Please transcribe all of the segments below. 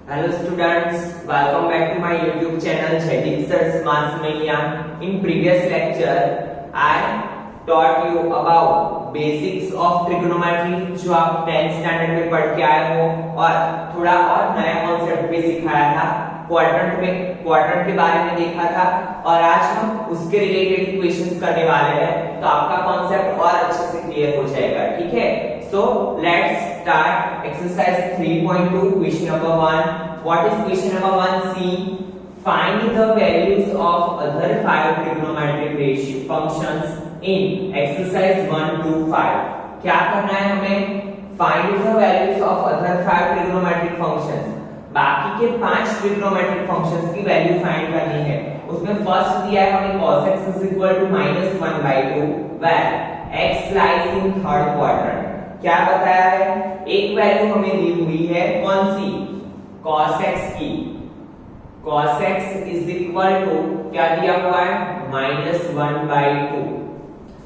Hello students, welcome back to my YouTube channel Jaideep Sir's Maths Mania. In previous lecture, I taught you about basics of trigonometry जो आप 10th standard में पढ़ के आए हो और थोड़ा और नया कॉन्सेप्ट भी सिखाया था। क्वाड्रेंट के बारे में देखा था और आज हम उसके रिलेटेड इक्वेशंस करने वाले हैं, तो आपका कॉन्सेप्ट और अच्छे से क्लियर हो जाएगा। ठीक है, so let's start exercise 3.2 question number 1. What is question number 1? See, find the values of other 5 trigonometric ratio functions in exercise 1 to 5. क्या करना है हमें? Find the values of other 5 trigonometric functions. बाकी के 5 ट्रिग्नोमेट्रिक फंक्शंस की value find करनी है। उसमें फर्स्ट दिया है हमें cos x is equal to -1/2 where x lies in third quadrant। क्या बताया है? एक वैल्यू हमें दी हुई है, कौन सी? cos x की। cos x is equal to क्या दिया हुआ है? -1/2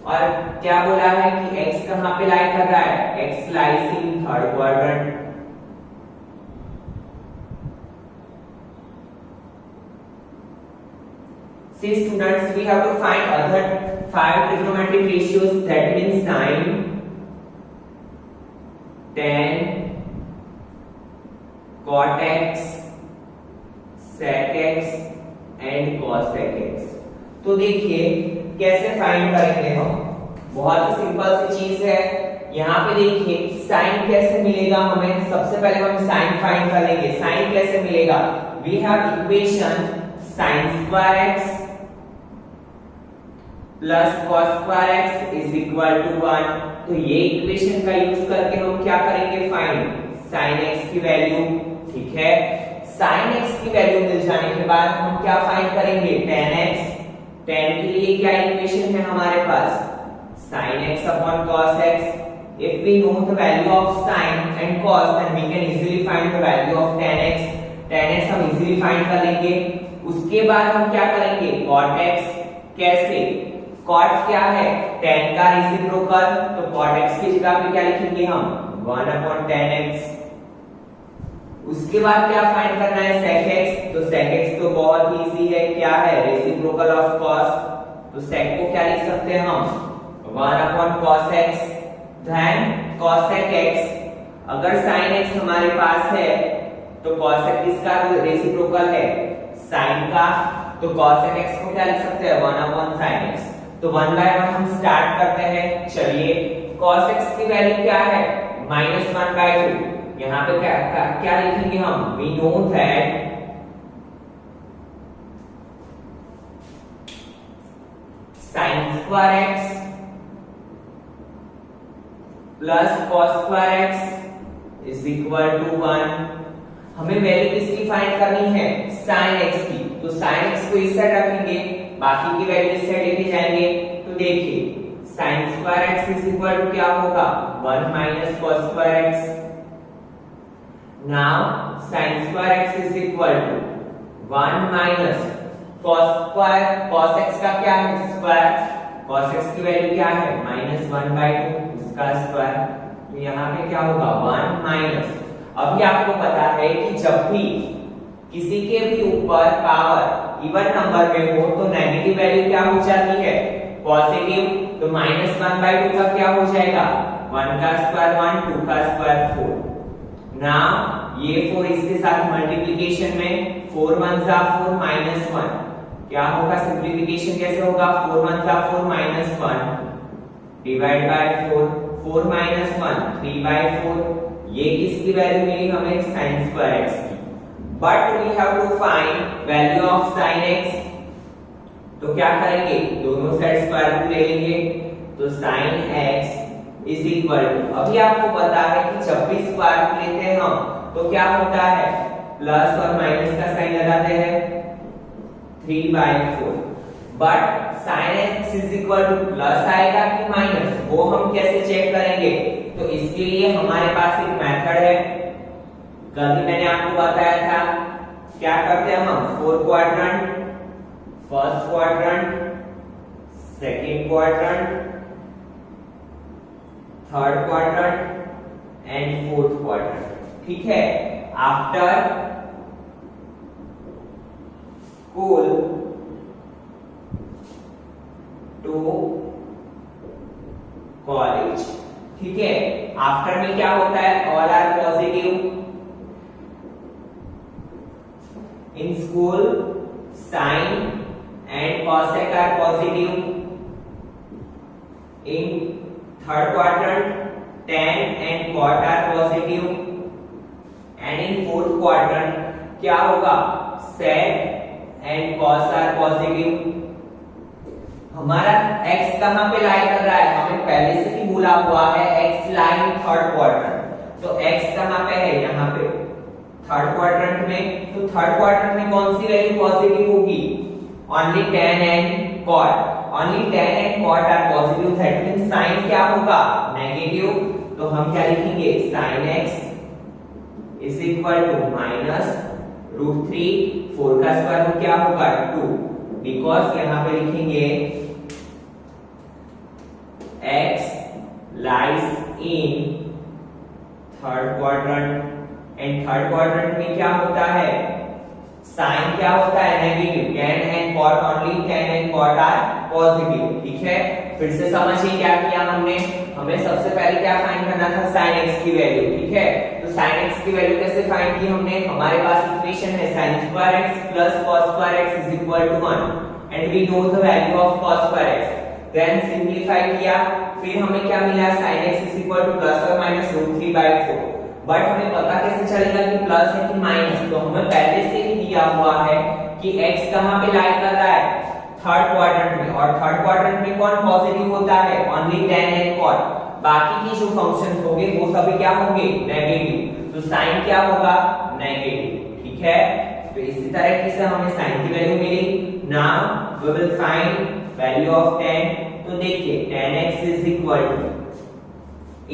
और क्या बोला है कि x कहां पे लाई कर रहा है? x lies in third quadrant। See students, we have to find other 5 trigonometric ratios, that means 9, 10, cot x, sec x and cosec x। तो देखिए कैसे फाइंड करेंगे हम। बहुत ही सिंपल सी चीज है। यहाँ पे देखिए साइन कैसे मिलेगा हमें। सबसे पहले हम साइन फाइंड करेंगे। साइन कैसे मिलेगा? We have equation sin square x plus cos square x is equal to 1। तो ये इक्वेशन का यूज करके हम क्या करेंगे? फाइंड sin x की वैल्यू। ठीक है, sin x की वैल्यू मिल जाने के बाद हम क्या फाइंड करेंगे? tan x। tan के लिए क्या इक्वेशन है हमारे पास? sin x upon cos x। if we know the value of sin and cos then we can easily find the value of tan x। tan x हम easily find कर लेंगे। उसके बाद हम क्या करेंगे? cot x। कैसे? cot क्या है? tan का रेसिप्रोकल, तो cot x की जगह पे क्या लिखेंगे हम? 1 upon tan x। उसके बाद क्या फाइंड करना है? sec x। तो sec x तो बहुत इजी है, क्या है? Reciprocal of cos। तो sec को क्या लिख सकते हैं हम? 1 upon cos x। then cosec x। अगर sin x हमारे पास है तो cosec किसका रेसिप्रोकल है? sin का, तो cosec x को क्या लिख सकते हैं? 1 upon sin x। तो 1 by 1 हम स्टार्ट करते हैं। चलिए, cos x की वैल्यू क्या है? -1/2। यहाँ पे क्या लिखेंगे हम? we know that sin square x plus cos square x is equal to 1। हमें वैल्यू किसकी फाइंड करनी है? sin x की। तो sin x को इस साइड रखेंगे, बाकी की वैल्यू इस साइड लेके जाएंगे। तो देखिए sin square x is equal to क्या होगा? 1 minus cos square x। Now sin square x is equal to 1 minus cos x का क्या है? स्क्वायर। cos x की वैल्यू क्या है? -1/2 उसका स्क्वायर। तो यहाँ पे क्या होगा? 1 माइनस। अभी आपको पता है कि जब भी किसी के भी ऊपर पावर इवन नंबर में हो तो नेगेटिव वैल्यू क्या हो जाती है? पॉजिटिव। तो -1/2 का क्या हो जाएगा? 1 का स्क्वायर 1, 2 का स्क्वायर 4। नाउ ये 4 इसके साथ मल्टीप्लिकेशन में 4 1 जा 4 -1 क्या होगा? सिंपलीफिकेशन कैसे होगा? 4 1 जा 4 -1 डिवाइड बाय 4 4 -1 3/4। ये किसकी वैल्यू मिली हमें? sin square x की। But we have to find value of sin x। तो क्या करेंगे? दोनों साइड स्क्वायर रूट ले लेंगे। तो sin x is equal to, अभी आपको पता है कि जब भी स्क्वायर रूट लेते हैं हम तो क्या होता है? प्लस और माइनस का साइन लगाते हैं 3/4। But sin x is equal to plus आएगा कि माइनस, वो हम कैसे चेक करेंगे? तो इसके लिए हमारे पास एक मेथड है, कल ही मैंने आपको बताया था। क्या करते हैं हम? 4 quadrant, first quadrant, second quadrant, third quadrant and fourth quadrant. ठीक है, आफ्टर स्कूल टू कॉलेज। ठीक है, आफ्टर में क्या होता है, all are positive. In school sine and cosec are positive. In third quadrant tan and cot are positive, and in fourth quadrant क्या होगा, sec and cos are positive। हमारा x कहां पे लाई कर रहा है, हमें पहले से ही बोला हुआ है x लाई इन थर्ड क्वाड्रेंट, तो x कहां पे है, यहाँ पे थर्ड क्वाड्रेंट में। तो थर्ड क्वाड्रेंट में कौन सी वैल्यू पॉजिटिव होगी, only tan and cot। Only tan and cot are positive, that means sin क्या होगा, नेगेटिव। तो हम क्या लिखेंगे, sin x इज इक्वल टू माइनस √3, 4 का स्क्वायर रूट क्या होगा 2, बिकॉज यहां पे लिखेंगे x lies in third quadrant, and third quadrant में क्या होता है, साइन क्या होता है, negative. tan and cot only tan and cot are positive. ठीक है, फिर से समझिए क्या किया हमने, हमें सबसे पहले क्या फाइंड करना था, sin x की वैल्यू। ठीक है, तो sin x की वैल्यू कैसे फाइंड की हमने, हमारे पास इक्वेशन है sin square x plus cos square x is equal to 1 and we know the value of cos square x। Then simplify किया, फिर हमें क्या मिला, sin x is equal to plus or minus √3/4। But हमें पता कैसे चलेगा कि प्लस है कि माइनस, तो हमें पहले से ही दिया हुआ है कि x कहां पे लाई कर रहा है, थर्ड क्वाड्रेंट में, और थर्ड क्वाड्रेंट में कौन पॉजिटिव होता है, ओनली tan and cot। बाकी की जो फंक्शंस होंगे वो सभी क्या होंगे, नेगेटिव। तो साइन क्या होगा, नेगेटिव। ठीक है, तो इसी तरह से हमें साइन की वैल्यू मिली। Now we will find value of tan। तो देखिए tan x is equal to,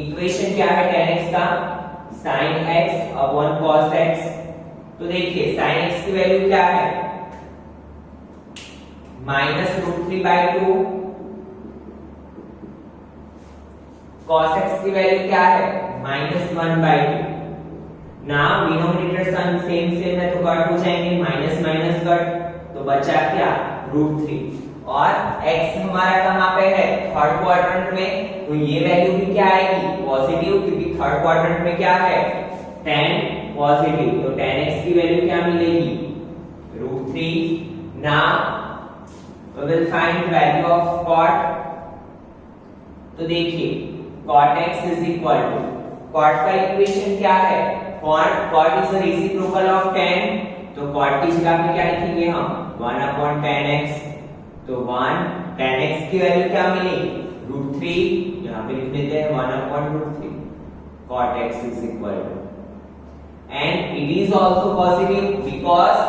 equation क्या है tan x का, sin x upon cos x। तो देखिए sin x की वैल्यू क्या है, माइनस √3/2, cos x की वैल्यू क्या है, -1/2। नाउ डिनोमिनेटर सेम है तो कट हो जाएंगे, माइनस माइनस कट, तो बचा क्या, √3। और x हमारा कहां पे है, थर्ड क्वाड्रेंट में, तो ये वैल्यू भी क्या आएगी, पॉजिटिव, क्योंकि थर्ड क्वाड्रेंट में क्या है, tan पॉजिटिव। तो tan x की वैल्यू क्या मिलेगी, √3। Now we will find value of cot। तो देखिए cot x is equal to, cot का इक्वेशन क्या है, cot is a reciprocal of tan। तो cot की जगह पे क्या लिखेंगे हम, 1/tan x। तो 1 tan x की वैल्यू क्या मिली, √3, यहाँ पे लिख देते हैं 1/√3। cot x is equal to, and it is also positive because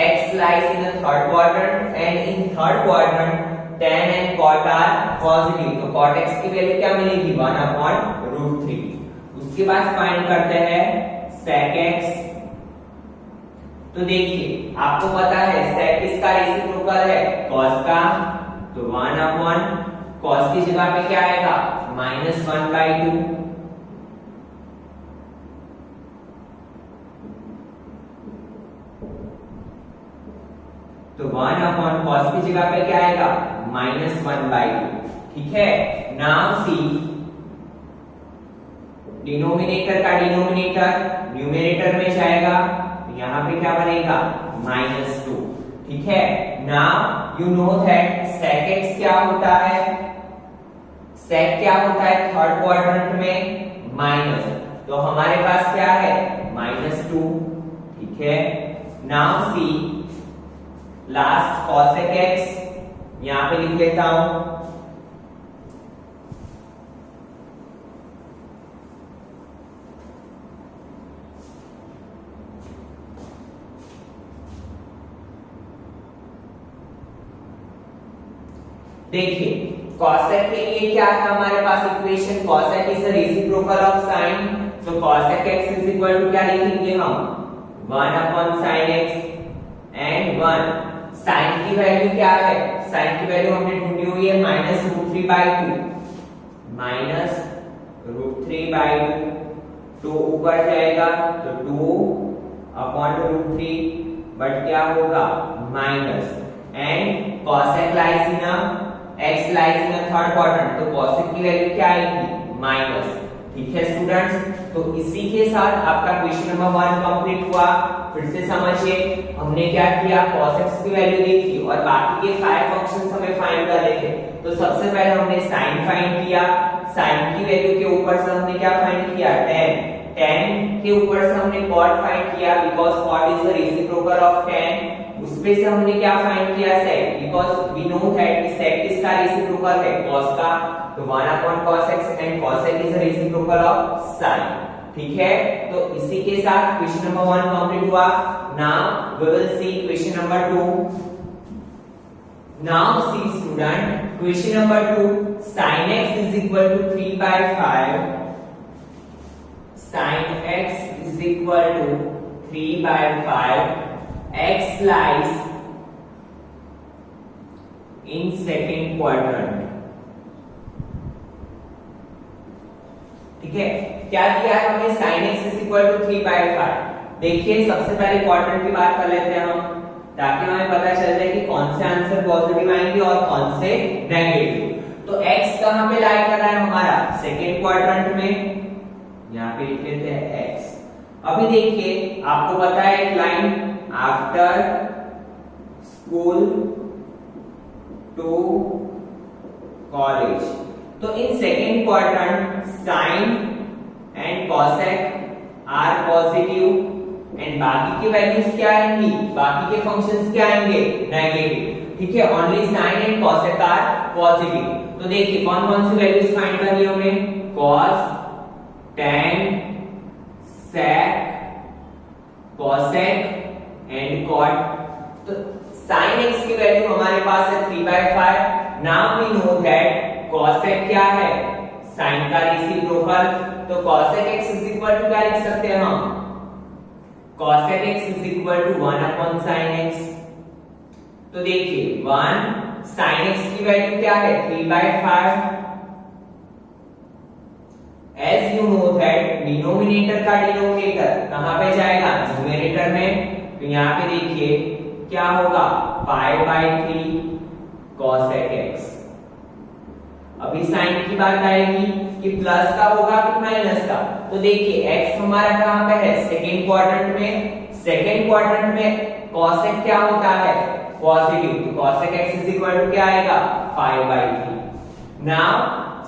x lies in the third quadrant and in third quadrant tan and cot are positive। तो cot x की value क्या मिलेगी, 1/√3। उसके बाद फाइंड करते हैं sec x। तो देखिए आपको पता है sec किसका रेसिप्रोकल है, cos का। तो 1/cos की जगह पे क्या आएगा, -1/2। तो 1/cos की जगह पे क्या आएगा, -1/2। ठीक है, नाउ सी डिनोमिनेटर का डिनोमिनेटर न्यूमरेटर में जाएगा, यहाँ पे क्या बनेगा, -2। ठीक है, now you know that sec x क्या होता है, sec क्या होता है थर्ड क्वाड्रेंट में, माइनस, तो हमारे पास क्या है, -2। ठीक है, now see last cosec x, यहां पे लिख लेता हूं, देखिए cosec के लिए क्या है हमारे पास equation, cosec is a reciprocal of sin। तो cosec x is equal to क्या लिखेंगे हम, 1/sin x एंड 1। sin की वैल्यू क्या है, sin की वैल्यू हमने ढूंढी हुई है -√3/2, -√3/2। तो ऊपर जाएगा तो 2/√3, बट क्या होगा minus and cosec lies in a x lies in a third quadrant, तो cosec की वैल्यू क्या आएगी माइनस। ठीक है स्टूडेंट्स, तो इसी के साथ आपका क्वेश्चन नंबर 1 कंप्लीट हुआ। फिर से समझिए, हमने क्या किया, cos x की वैल्यू देखी और बाकी के 5 फंक्शंस हमें फाइंड करने थे। तो सबसे पहले हमने sin फाइंड किया, sin की वैल्यू के ऊपर से हमने क्या फाइंड किया, tan, tan के ऊपर से हमने cot फाइंड किया because cot is the reciprocal of tan। उसपे से हमने क्या फाइंड किया, sec, because we know that sec किसका रेसिप्रोकल है, cos का, तो 1/cos x and cos x is the reciprocal of sin। ठीक है, तो इसी के साथ क्वेश्चन नंबर 1 कंप्लीट हुआ। Now we will see question number 2। Now see student, question number 2, sin x is equal to 3/5, sin x is equal to 3/5, x lies in second quadrant। ठीक है, क्या दिया है हमें, sin x is equal to 3/5। देखिए सबसे पहले quadrant की बात कर लेते हैं हम, ताकि हमें पता चल जाए कि कौन से आंसर पॉजिटिव आएंगे और कौन से नेगेटिव। तो x कहां पे लाई कर रहा है हमारा, सेकेंड क्वाड्रेंट में, यहाँ पे लिख लेते हैं x। अभी देखिए आपको पता है एक line, after school to college, तो in second quadrant sin and cosec are positive and बाकी की वैल्यूज क्या आएंगी, बाकी के फंक्शंस क्या आएंगे, नेगेटिव। ठीक है, only sin and cosec are positive. तो देखिए कौन कौन सी वैल्यूज फाइंड करनी है हमें, cos, tan, sec, cosec and cot। तो sin x की वैल्यू हमारे पास है 3/5। Now we know that cosec क्या है, sin का रेसिप्रोकल, तो cosec x is equal to क्या लिख सकते हैं हम, cosec x is equal to 1/sin x। तो देखिए 1 sin x की वैल्यू क्या है, 3/5। As you know that denominator का डिनोमिनेटर कहां पे जाएगा, न्यूमरेटर में। तो यहाँ पे देखिए क्या होगा, 5/3 cosec x। अभी साइन की बात आएगी कि प्लस का होगा कि माइनस का। तो देखिए x हमारा कहां पे है, सेकेंड क्वाड्रेंट में। सेकेंड क्वाड्रेंट में cosec क्या होता है, पॉजिटिव, तो cosec x is equal to क्या आएगा, 5/3। Now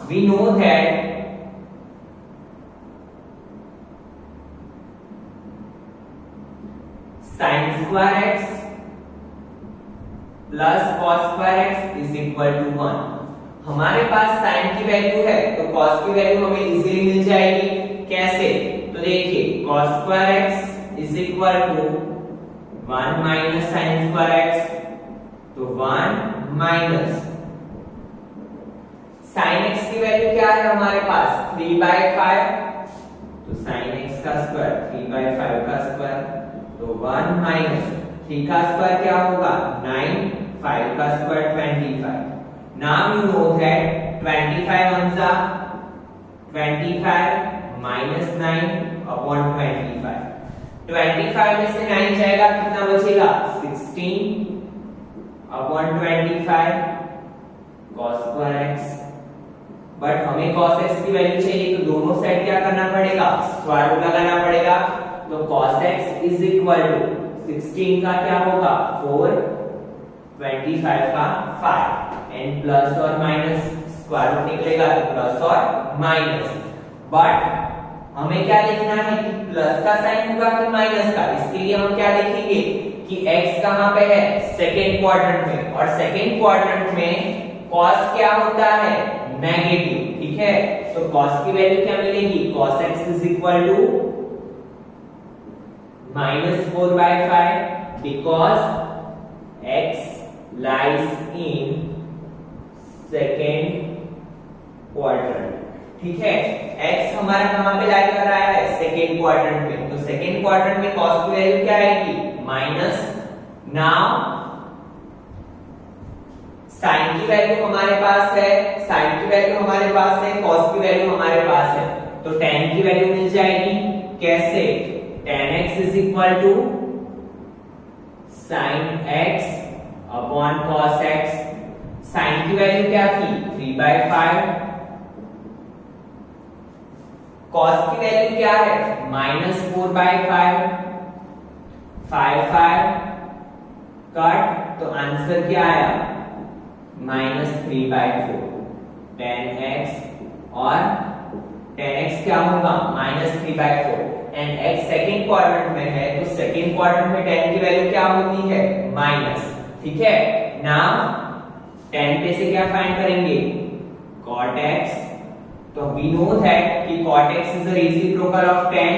we know that sin square x plus cos square x is equal to 1। हमारे पास sin की वैल्यू है तो cos की वैल्यू हमें इजीली मिल जाएगी। कैसे, तो देखिए cos square x is equal to 1 minus sin square x, तो 1 माइनस sin x की वैल्यू क्या है हमारे पास, 3/5, तो sin x का स्क्वायर 3/5 का स्क्वायर, तो 1 माइनस 3 का स्क्वायर क्या होगा, 9, 5 का square 25। Now you know that 25 अंसा 25 minus 9 upon 25। 25 में से 9 जाएगा, कितना बचेगा, 16 upon 25 cos square x। But हमें cos x की वैल्यू चाहिए, तो दोनों साइड क्या करना पड़ेगा, स्क्वायर रूट लगाना पड़ेगा। तो cos x is equal to 16 का क्या होगा 4, 25 का 5 एंड प्लस और माइनस स्क्वायर रूट निकलेगा तो प्लस और माइनस। बट हमें क्या देखना है कि प्लस का साइन होगा कि माइनस का। इसके लिए हम क्या देखेंगे कि x कहां पे है, सेकेंड क्वाड्रेंट में, और सेकेंड क्वाड्रेंट में cos क्या होता है, नेगेटिव। ठीक है, तो cos की वैल्यू क्या मिलेगी, cos x is equal to -4/5 because x lies in second quadrant। ठीक है, x हमारा कहां पे लाई कर रहा है, सेकेंड क्वाड्रेंट में। तो सेकेंड क्वाड्रेंट में cos की वैल्यू क्या आएगी, माइनस। नाउ sin की वैल्यू हमारे पास है, sin की वैल्यू हमारे पास है, cos की वैल्यू हमारे पास है, तो tan की वैल्यू मिल जाएगी। कैसे, tan x is equal to sin x upon cos x। Sine की वैल्यू क्या थी 3/5। cos की वैल्यू क्या है -4/5। 5 कट तो आंसर क्या आया -3/4। tan x और tan x क्या होगा -3/4 एंड x सेकंड क्वाड्रेंट में है तो सेकंड क्वाड्रेंट में tan की वैल्यू क्या होती है माइनस। ठीक है, नाउ tan पे से क्या फाइंड करेंगे cot x। तो वी नो दैट कि cot x is the reciprocal of tan।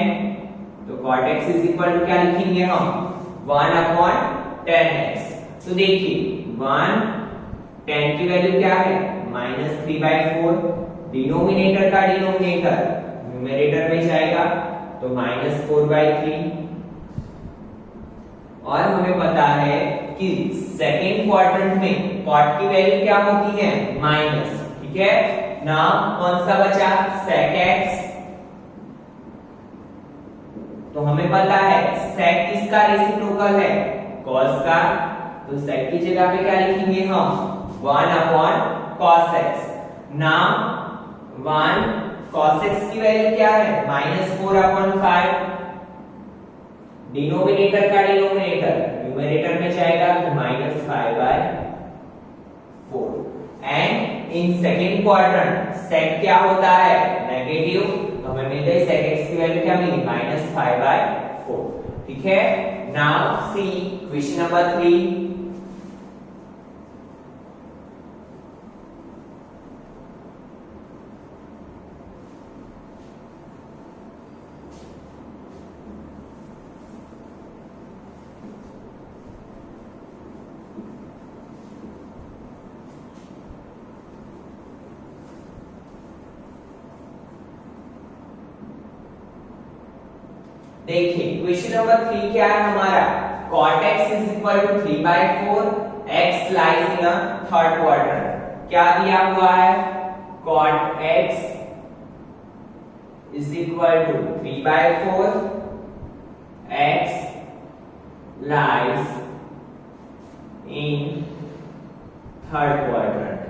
तो cot x is equal to क्या लिखेंगे हम 1/tan x। तो देखिए 1 tan की वैल्यू क्या है -3/4। डिनोमिनेटर का डिनोमिनेटर न्यूमरेटर में जाएगा तो -4/3। और हमें पता है कि सेकेंड क्वाड्रेंट में cot की वैल्यू क्या होती है माइनस। ठीक है, नाउ कौन सा बचा sec x। तो हमें पता है sec किसका रेसिप्रोकल है cos का। तो sec की जगह पे क्या लिखेंगे हम 1/cos x। Now 1 cos x की वैल्यू क्या है -4/5। डिनोमिनेटर का डिनोमिनेटर न्यूमरेटर में जाएगा तो -5/4। And in second quadrant sec क्या होता है नेगेटिव। तो हमें मिलता है sec x की वैल्यू क्या मिली -5/4। ठीक है, नाउ सी क्वेश्चन नंबर 3। देखिए क्वेश्चन नंबर 3 क्या है हमारा cot x is equal to 3/4। x lies in third quadrant. क्या दिया हुआ है cot x is equal to 3/4। x lies in third quadrant.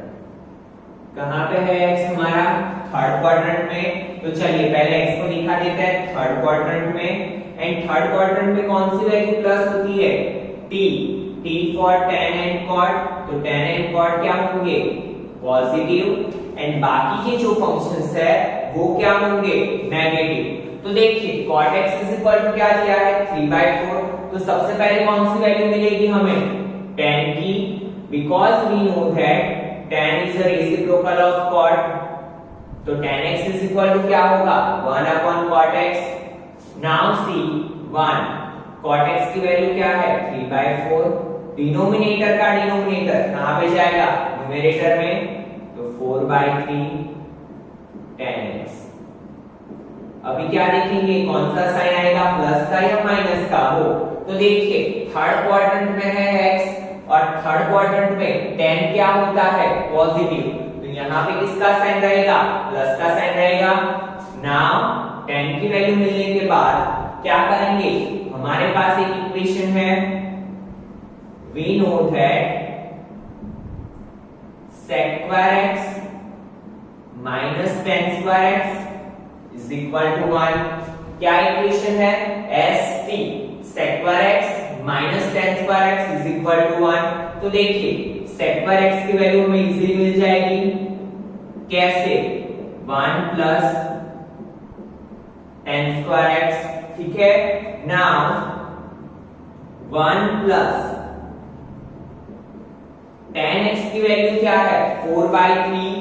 कहां पे है x हमारा थर्ड क्वाड्रेंट में। तो चलिए पहले x को दिखा देते हैं थर्ड क्वाड्रेंट में। एंड थर्ड क्वाड्रेंट में कौन सी वैल्यू प्लस होती है t for tan and cot। तो tan एंड cot क्या होंगे पॉजिटिव एंड बाकी के जो फंक्शंस है वो क्या होंगे नेगेटिव। तो देखिए cot x is equal to क्या दिया है 3/4। तो सबसे पहले कौन सी वैल्यू मिलेगी हमें tan की, because we know that tan is a reciprocal of cot। तो tan x is equal to क्या होगा 1/cot x। Now see 1 cot x की वैल्यू क्या है 3/4। डिनोमिनेटर का डिनोमिनेटर कहां पे जाएगा न्यूमरेटर में तो 4/3 tan x। अभी क्या देखेंगे कौन सा साइन आएगा प्लस का या माइनस का हो। तो देखिए थर्ड क्वाड्रेंट में है x और थर्ड क्वाड्रेंट में tan क्या होता है पॉजिटिव। तो यहाँ पे किसका साइन रहेगा प्लस का साइन रहेगा। नाउ tan की वैल्यू मिलने के बाद क्या करेंगे हमारे पास एक इक्वेशन है we know that sec square x minus tan square x is equal to 1। क्या इक्वेशन है st sec square x minus tan square x is equal to 1। तो देखिए sec square x की वैल्यू हमें इजीली मिल जाएगी कैसे 1 plus tan square x। ठीक है, नाउ 1 प्लस tan x की वैल्यू क्या है 4/3।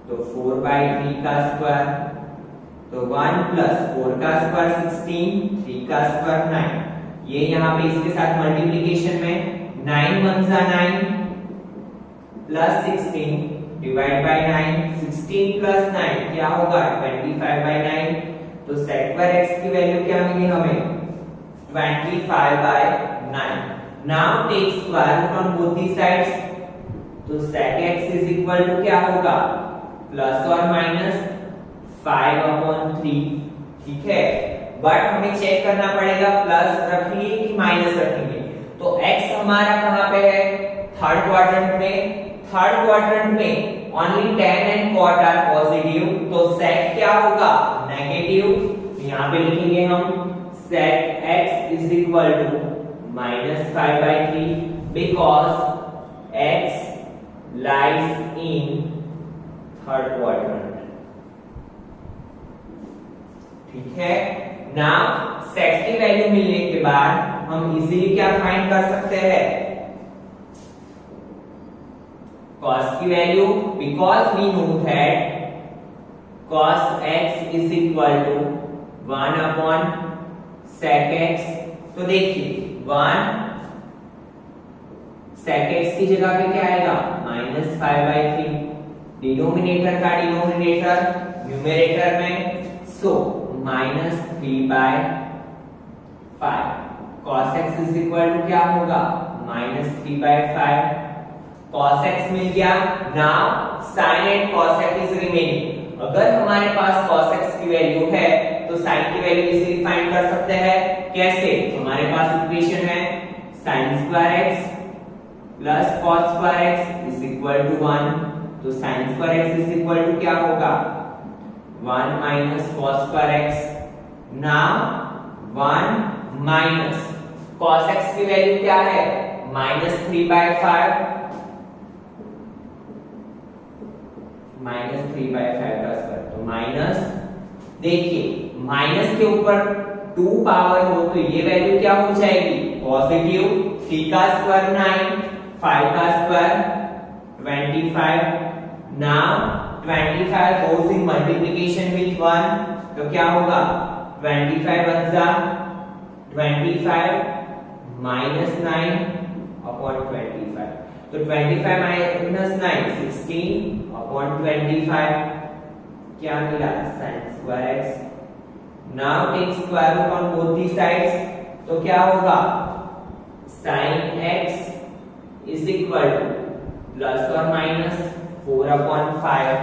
तो 4/3 का स्क्वायर तो 1 प्लस 4 का स्क्वायर 16, 3 का स्क्वायर 9। ये यहाँ पे इसके साथ मल्टीप्लिकेशन में 9 1 जा 9 प्लस 16 डिवाइड बाय 9। 16 प्लस 9 क्या होगा 25/9। तो sec square x की वैल्यू क्या मिली हमें 25/9। Now take square root on both the sides. तो sec x is equal to क्या होगा प्लस और माइनस 5/3। ठीक है, बट हमें चेक करना पड़ेगा प्लस रखेंगे कि माइनस रखेंगे। तो x हमारा कहां पे है, थर्ड क्वाड्रेंट में। थर्ड क्वाड्रेंट में only tan and cot are positive, तो sec क्या होगा, नेगेटिव। यहां पे लिखेंगे हम sec x is equal to -5/3 because x lies in third quadrant. ठीक है, नाउ sec की वैल्यू मिलने के बाद हम इजीली क्या फाइंड कर सकते हैं, cos की value, because we know that cos x is equal to 1 upon sec x। तो देखिए 1 sec x की जगह पे क्या आएगा, -5/3, डिनोमिनेटर का डिनोमिनेटर न्यूमरेटर में, so -3/5। cos x is equal to क्या होगा, -3/5। cos x मिल गया। Now sin and cos x is remaining. अगर हमारे पास cos x की वैल्यू है तो sin की वैल्यू इजीली फाइंड कर सकते हैं। कैसे, हमारे पास इक्वेशन है sin² x plus cos² x is equal to 1। तो sin² x is equal to क्या होगा, 1 minus cos² x। Now 1 minus cos x की वैल्यू क्या है, -3/5, -3/5 का स्क्वायर। तो माइनस, देखिए माइनस के ऊपर 2 पावर हो तो ये वैल्यू क्या हो जाएगी, पॉजिटिव। 3 का स्क्वायर 9, 5 का square 25। Now 25 goes in multiplication with 1, तो क्या होगा, 25 1 जा 25 माइनस 9 अपॉन 25। तो 25 माइनस 9 16 अपॉन 25, क्या मिला, sin² x। Now take square root on both the sides, तो क्या होगा, sin x is equal to plus और माइनस 4/5।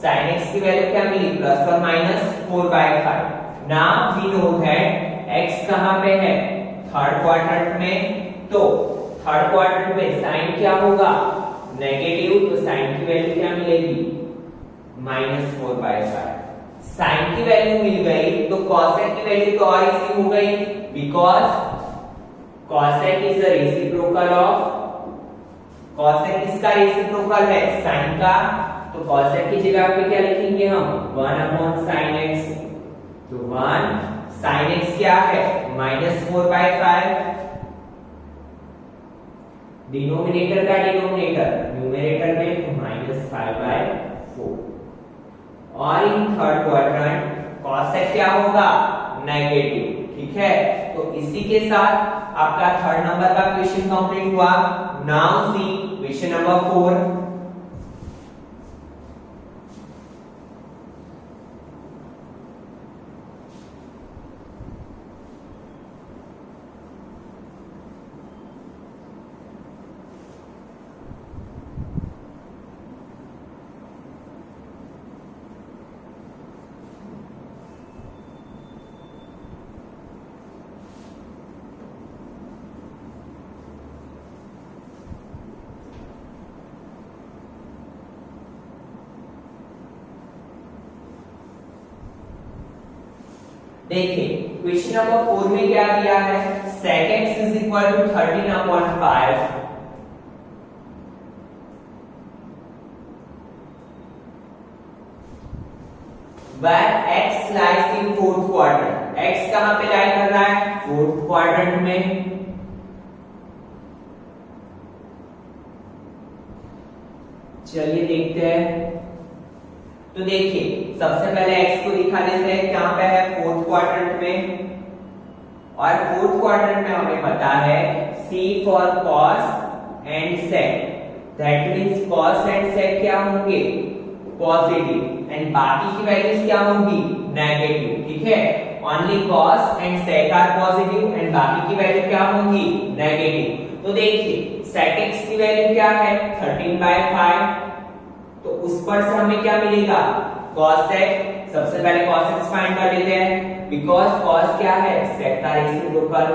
sin x की वैल्यू क्या मिली, प्लस और minus 4/5। Now we know that x कहां पे है, थर्ड क्वाड्रेंट में। तो थर्ड क्वाड्रेंट में साइन क्या होगा, नेगेटिव। तो साइन की वैल्यू क्या मिलेगी, -4/5। साइन की वैल्यू मिल गई तो cosec की वैल्यू तो और इजी हो गई, because cosec is the reciprocal of, cosec किसका रेसिप्रोकल है, साइन का। तो cosec की जगह पे क्या लिखेंगे हम, 1/sin x। तो 1 sin x क्या है, -4/5। डिनोमिनेटर का डिनोमिनेटर न्यूमरेटर में -5/4। और इन थर्ड क्वाड्रेंट cosec क्या होगा, नेगेटिव। ठीक है, तो इसी के साथ आपका थर्ड नंबर का क्वेश्चन कंप्लीट हुआ। Now see question number 4। देखिए क्वेश्चन नंबर 4 में क्या दिया है, sec x is equal to 13/5। where x lies in fourth quadrant। x कहां पे लाई कर रहा है, फोर्थ क्वाड्रेंट में। चलिए देखते हैं। तो देखिए सबसे पहले x को दिखा देते हैं, कहां पे है, फोर्थ क्वाड्रेंट में। और फोर्थ क्वाड्रेंट में हमें पता है C for cos and sec, that means cos and sec क्या होंगे, पॉजिटिव, एंड बाकी की वैल्यूज क्या होंगी, नेगेटिव। ठीक है, only cos and sec are positive and बाकी की वैल्यू क्या होंगी, नेगेटिव। तो देखिए sec x की वैल्यू क्या है, 13/5। तो उस पर से हमें क्या मिलेगा, cos x। सबसे पहले cos x फाइंड कर लेते हैं, बिकॉज cos क्या है, sec का रेसिप्रोकल।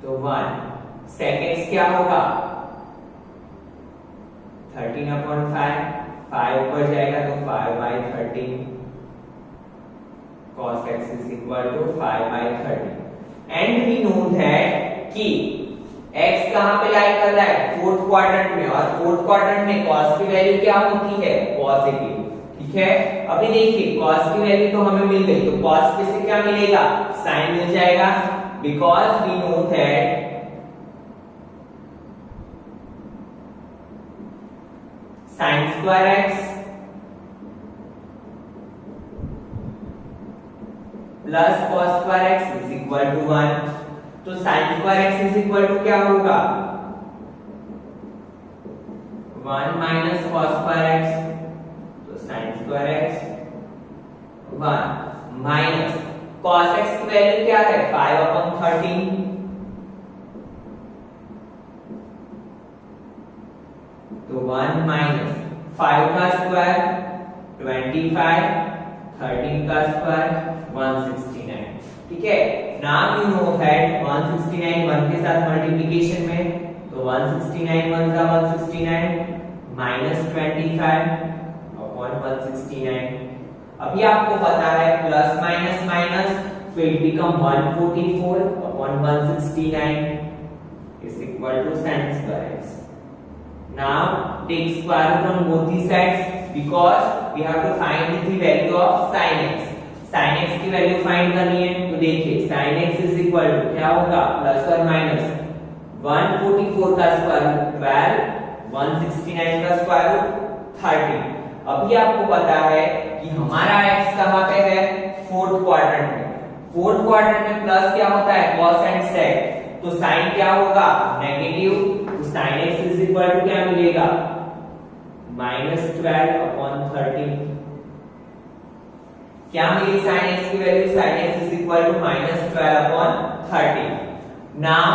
तो तो 1 sec x क्या होगा 13/5, 5 ऊपर जाएगा तो 5/13 cos x is equal to 5/13 and we know that कि x कहां पे लाई कर रहा है फोर्थ क्वाड्रेंट में, और फोर्थ क्वाड्रेंट में cos की वैल्यू क्या होती है पॉजिटिव। ठीक है, अभी देखिए cos की वैल्यू तो हमें मिल गई, तो cos से क्या मिलेगा sin मिल जाएगा, because we know that sin square x plus cos square x is equal to 1, तो sin square x is equal to क्या होगा 1 minus cos square x, तो sin square x 1 minus cos x की value क्या है 5/13, तो 1 minus 5 का square 25, 13 का स्क्वायर 169। ठीक है, नाउ यू नो दैट 169 1 के साथ मल्टीप्लिकेशन में, तो 169 1 जा 169 minus 25 upon 169। अभी आपको पता है plus minus minus, so it become 144 upon 169 is equal to sin square x। Now take square root on both the sides because we have to find the value of sin x। sin x की value find करनी है, तो देखिए sin x is equal to क्या होगा plus और minus 144 का square root 12, 169 का स्क्वायर रूट 13। अभी आपको पता है कि हमारा x कहां पे है फोर्थ क्वाड्रेंट में, फोर्थ क्वाड्रेंट में प्लस क्या होता है cos एंड sec, तो sin क्या होगा नेगेटिव, तो sin x is equal to क्या मिलेगा -12/13। क्या मिली sin x की value, sin x is equal to -12/13। Now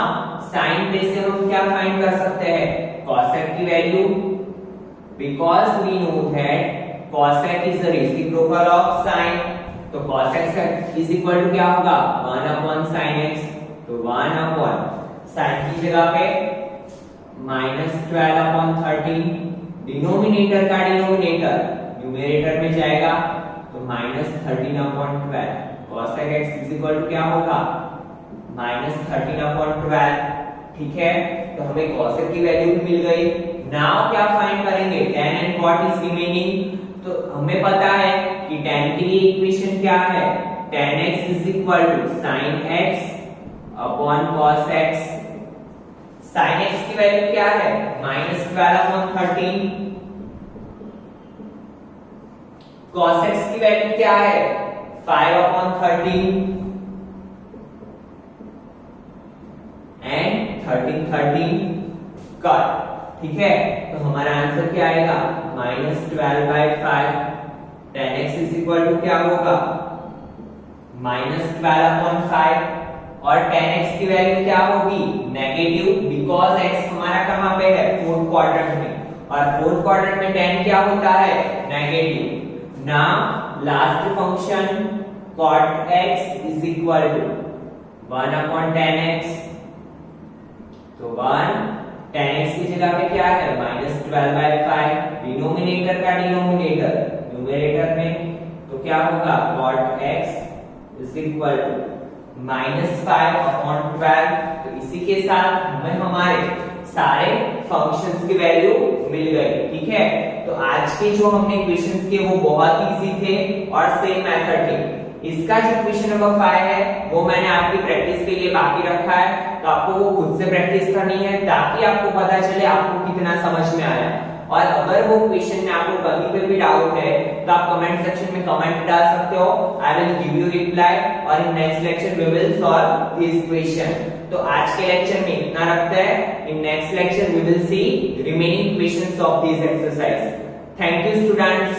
sin पे से हम क्या फाइंड कर सकते हैं cos x की value, because we know that cos x is the reciprocal of sin, तो cos x is equal to क्या होगा 1/sin x, तो 1/sin की जगह पे -12/13, डिनोमिनेटर का डिनोमिनेटर न्यूमरेटर में जाएगा, तो -13/12 cos x is equal to क्या होगा -13/12। ठीक है, तो हमें cos x की वैल्यू भी मिल गई। नाउ क्या फाइंड करेंगे tan and what is remaining, तो हमें पता है कि tan के लिए इक्वेशन क्या है tan x is equal to sin x upon cos x। sin x की वैल्यू क्या है -12/13, cos x की वैल्यू क्या है 5/13 एंड 13 कट। ठीक है, तो हमारा आंसर क्या आएगा -12/5। tan x is equal to क्या होगा -12/5, और tan x की वैल्यू क्या होगी नेगेटिव, बिकॉज x हमारा कहां पे है फोर्थ क्वाड्रेंट में, और फोर्थ क्वाड्रेंट में tan क्या होता है negative. Now last function cot x is equal to 1/tan x, तो 1 tan x की जगह पे क्या है -12/5, डिनोमिनेटर का डिनोमिनेटर न्यूमरेटर में, तो क्या होगा cot x is equal to -5/12। तो इसी के साथ हमें हमारे सारे फंक्शंस की वैल्यू मिल गई। ठीक है, तो आज के जो हमने क्वेश्चंस किए वो बहुत इजी थे और सेम मेथड थे। इसका जो क्वेश्चन नंबर 5 है वो मैंने आपकी प्रैक्टिस के लिए बाकी रखा है, तो आपको वो खुद से प्रैक्टिस करनी है ताकि आपको पता चले आपको कितना समझ में आया। और अगर वो क्वेश्चन में आपको कहीं पे भी डाउट है तो आप कमेंट सेक्शन में कमेंट डाल सकते हो, I will give you reply, और in next lecture we will solve this question. तो आज के लेक्चर में इतना रखते हैं, in next lecture we will see remaining questions of this exercise. Thank you students.